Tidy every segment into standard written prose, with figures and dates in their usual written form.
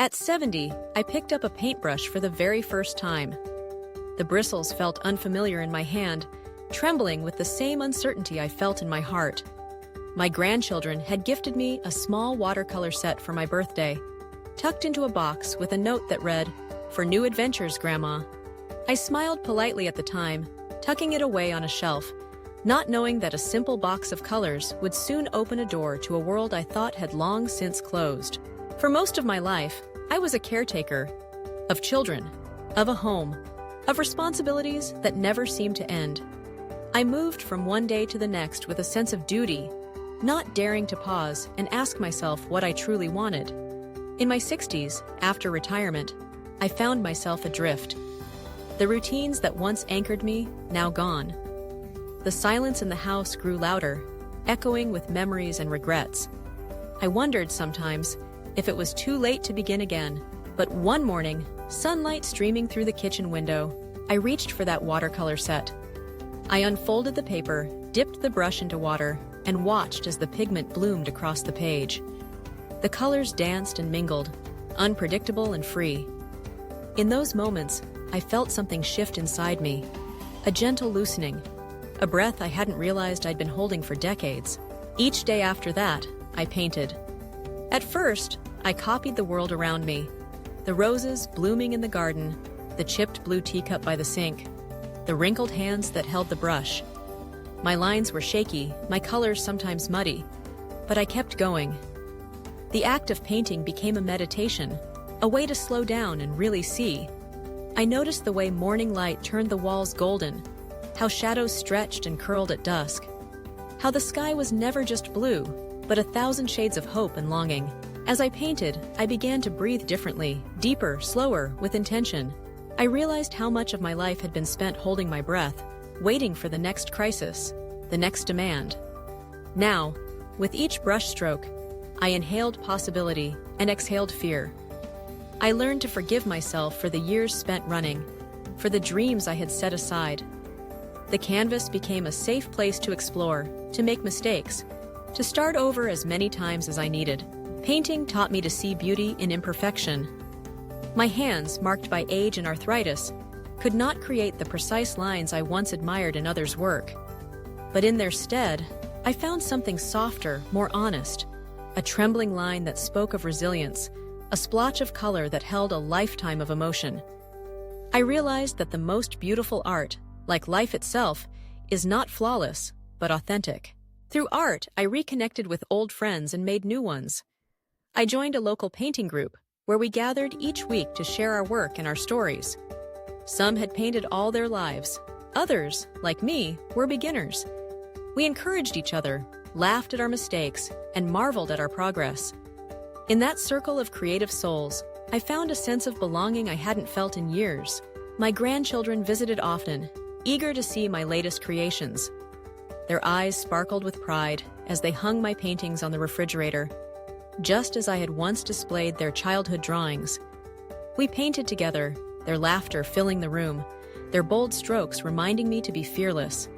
At 70, I picked up a paintbrush for the very first time. The bristles felt unfamiliar in my hand, trembling with the same uncertainty I felt in my heart. My grandchildren had gifted me a small watercolor set for my birthday, tucked into a box with a note that read, "For new adventures, Grandma." I smiled politely at the time, tucking it away on a shelf, not knowing that a simple box of colors would soon open a door to a world I thought had long since closed. For most of my life, I was a caretaker of children, of a home, of responsibilities that never seemed to end. I moved from one day to the next with a sense of duty, not daring to pause and ask myself what I truly wanted. In my 60s, after retirement, I found myself adrift. The routines that once anchored me, now gone. The silence in the house grew louder, echoing with memories and regrets. I wondered sometimes if it was too late to begin again, but one morning, sunlight streaming through the kitchen window, I reached for that watercolor set. I unfolded the paper, dipped the brush into water, and watched as the pigment bloomed across the page. The colors danced and mingled, unpredictable and free. In those moments, I felt something shift inside me, a gentle loosening, a breath I hadn't realized I'd been holding for decades. Each day after that, I painted. At first, I copied the world around me. The roses blooming in the garden, the chipped blue teacup by the sink, the wrinkled hands that held the brush. My lines were shaky, my colors sometimes muddy, but I kept going. The act of painting became a meditation, a way to slow down and really see. I noticed the way morning light turned the walls golden, how shadows stretched and curled at dusk, how the sky was never just blue, but 1,000 shades of hope and longing. As I painted, I began to breathe differently, deeper, slower, with intention. I realized how much of my life had been spent holding my breath, waiting for the next crisis, the next demand. Now, with each brushstroke, I inhaled possibility and exhaled fear. I learned to forgive myself for the years spent running, for the dreams I had set aside. The canvas became a safe place to explore, to make mistakes, to start over as many times as I needed. Painting taught me to see beauty in imperfection. My hands, marked by age and arthritis, could not create the precise lines I once admired in others' work. But in their stead, I found something softer, more honest, a trembling line that spoke of resilience, a splotch of color that held a lifetime of emotion. I realized that the most beautiful art, like life itself, is not flawless, but authentic. Through art, I reconnected with old friends and made new ones. I joined a local painting group, where we gathered each week to share our work and our stories. Some had painted all their lives. Others, like me, were beginners. We encouraged each other, laughed at our mistakes, and marveled at our progress. In that circle of creative souls, I found a sense of belonging I hadn't felt in years. My grandchildren visited often, eager to see my latest creations. Their eyes sparkled with pride as they hung my paintings on the refrigerator, just as I had once displayed their childhood drawings. We painted together, their laughter filling the room, their bold strokes reminding me to be fearless.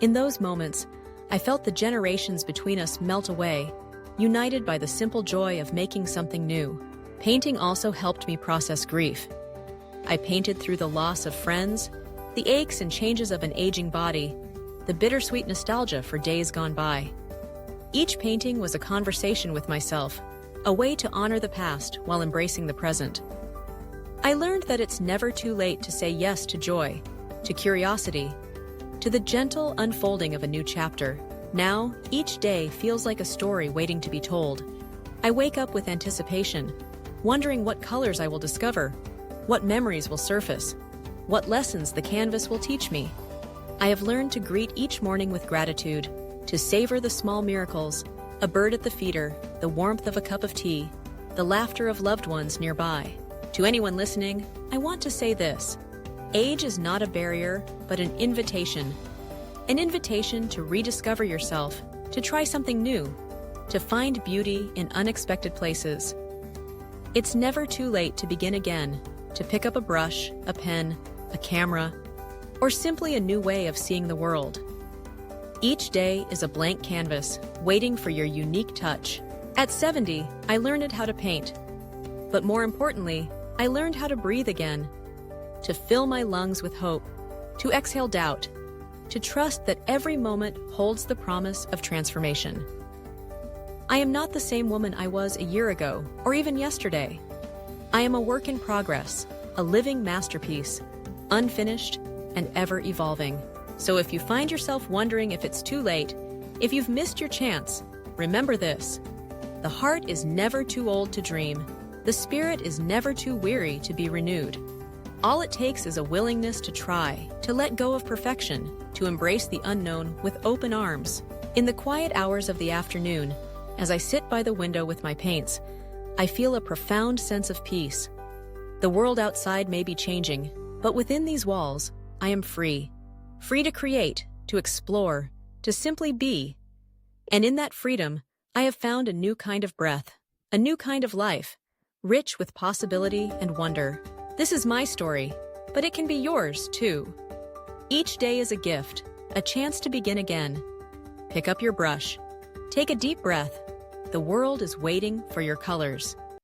In those moments, I felt the generations between us melt away, united by the simple joy of making something new. Painting also helped me process grief. I painted through the loss of friends, the aches and changes of an aging body, the bittersweet nostalgia for days gone by. Each painting was a conversation with myself, a way to honor the past while embracing the present. I learned that it's never too late to say yes to joy, to curiosity, to the gentle unfolding of a new chapter. Now, each day feels like a story waiting to be told. I wake up with anticipation, wondering what colors I will discover, what memories will surface, what lessons the canvas will teach me. I have learned to greet each morning with gratitude, to savor the small miracles, a bird at the feeder, the warmth of a cup of tea, the laughter of loved ones nearby. To anyone listening, I want to say this: age is not a barrier, but an invitation to rediscover yourself, to try something new, to find beauty in unexpected places. It's never too late to begin again, to pick up a brush, a pen, a camera, or simply a new way of seeing the world. Each day is a blank canvas, waiting for your unique touch. At 70, I learned how to paint. But more importantly, I learned how to breathe again, to fill my lungs with hope, to exhale doubt, to trust that every moment holds the promise of transformation. I am not the same woman I was a year ago, or even yesterday. I am a work in progress, a living masterpiece, unfinished and ever evolving. So if you find yourself wondering if it's too late, if you've missed your chance, remember this: the heart is never too old to dream. The spirit is never too weary to be renewed. All it takes is a willingness to try, to let go of perfection, to embrace the unknown with open arms. In the quiet hours of the afternoon, as I sit by the window with my paints, I feel a profound sense of peace. The world outside may be changing, but within these walls, I am free. Free to create, to explore, to simply be. And in that freedom, I have found a new kind of breath, a new kind of life, rich with possibility and wonder. This is my story, but it can be yours too. Each day is a gift, a chance to begin again. Pick up your brush. Take a deep breath. The world is waiting for your colors.